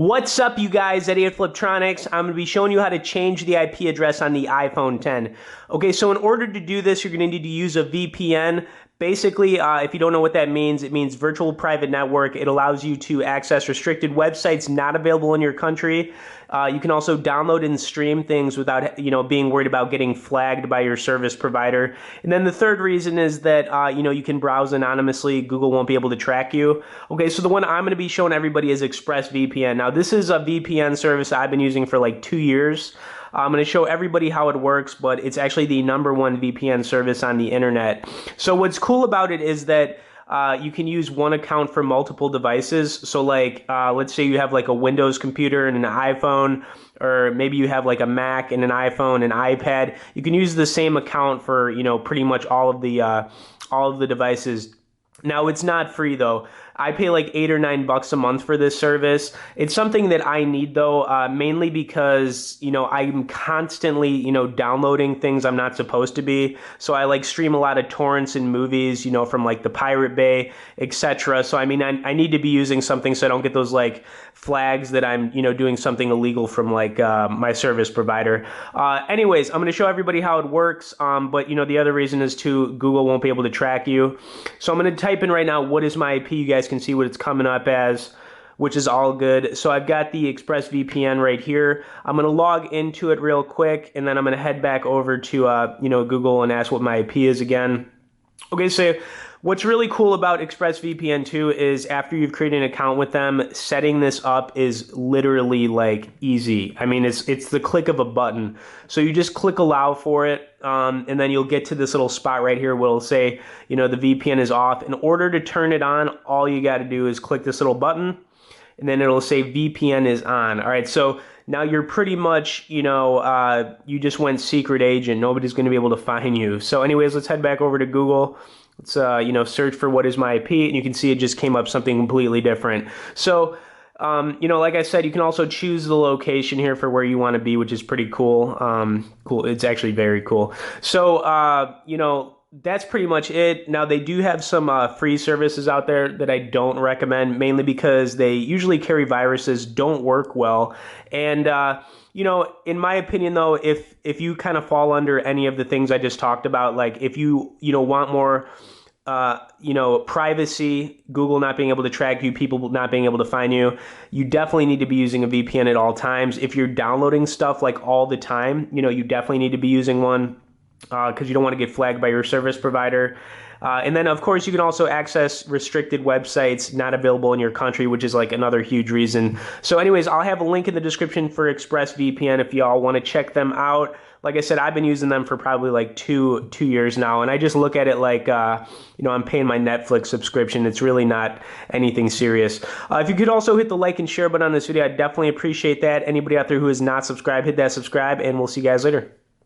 What's up, you guys? Eddie at Fliptroniks. I'm going to be showing you how to change the IP address on the iPhone 10. Okay, so in order to do this, you're going to need to use a VPN. Basically, if you don't know what that means, it means virtual private network. It allows you to access restricted websites not available in your country. You can also download and stream things without, being worried about getting flagged by your service provider. And then the third reason is that, you can browse anonymously. Google won't be able to track you. Okay, so the one I'm going to be showing everybody is ExpressVPN. Now, this is a VPN service I've been using for like 2 years. I'm going to show everybody how it works, but it's actually the #1 VPN service on the internet. So what's cool about it is that you can use one account for multiple devices. So like, let's say you have like a Windows computer and an iPhone, or maybe you have like a Mac and an iPhone and iPad. You can use the same account for, pretty much all of the devices. Now, it's not free though. I pay like $8 or $9 a month for this service. It's something that I need though, mainly because, I'm constantly, downloading things I'm not supposed to be. So I like stream a lot of torrents and movies, from like the Pirate Bay, etc. So I mean, I need to be using something so I don't get those like flags that I'm, doing something illegal from like my service provider. Anyways, I'm going to show everybody how it works. But the other reason is too, Google won't be able to track you. So I'm going to type in right now, what is my IP? You guys can see what it's coming up as, which is all good. So I've got the ExpressVPN right here. I'm going to log into it real quick, and then I'm going to head back over to Google and ask what my IP is again. Okay, so what's really cool about ExpressVPN 2 is after you've created an account with them, setting this up is literally like easy. I mean, it's the click of a button. So you just click allow for it, and then you'll get to this little spot right here where it'll say, the VPN is off. In order to turn it on, all you got to do is click this little button, and then it'll say VPN is on. All right, so now you're pretty much, you just went secret agent. Nobody's going to be able to find you. So anyways, let's head back over to Google. Let's, search for what is my IP, and you can see it just came up something completely different. So, like I said, you can also choose the location here for where you want to be, which is pretty cool. Cool. It's actually very cool. So, that's pretty much it. Now, they do have some free services out there that I don't recommend, mainly because they usually carry viruses, don't work well. And, in my opinion, though, if you kind of fall under any of the things I just talked about, like if you, want more, privacy, Google not being able to track you, people not being able to find you, you definitely need to be using a VPN at all times. If you're downloading stuff like all the time, you definitely need to be using one. Because you don't want to get flagged by your service provider. And then, of course, you can also access restricted websites not available in your country, which is like another huge reason. So anyways, I'll have a link in the description for ExpressVPN if y'all want to check them out. Like I said, I've been using them for probably like two years now, and I just look at it like, I'm paying my Netflix subscription. It's really not anything serious. If you could also hit the like and share button on this video, I'd definitely appreciate that. Anybody out there who is not subscribed, hit that subscribe, and we'll see you guys later.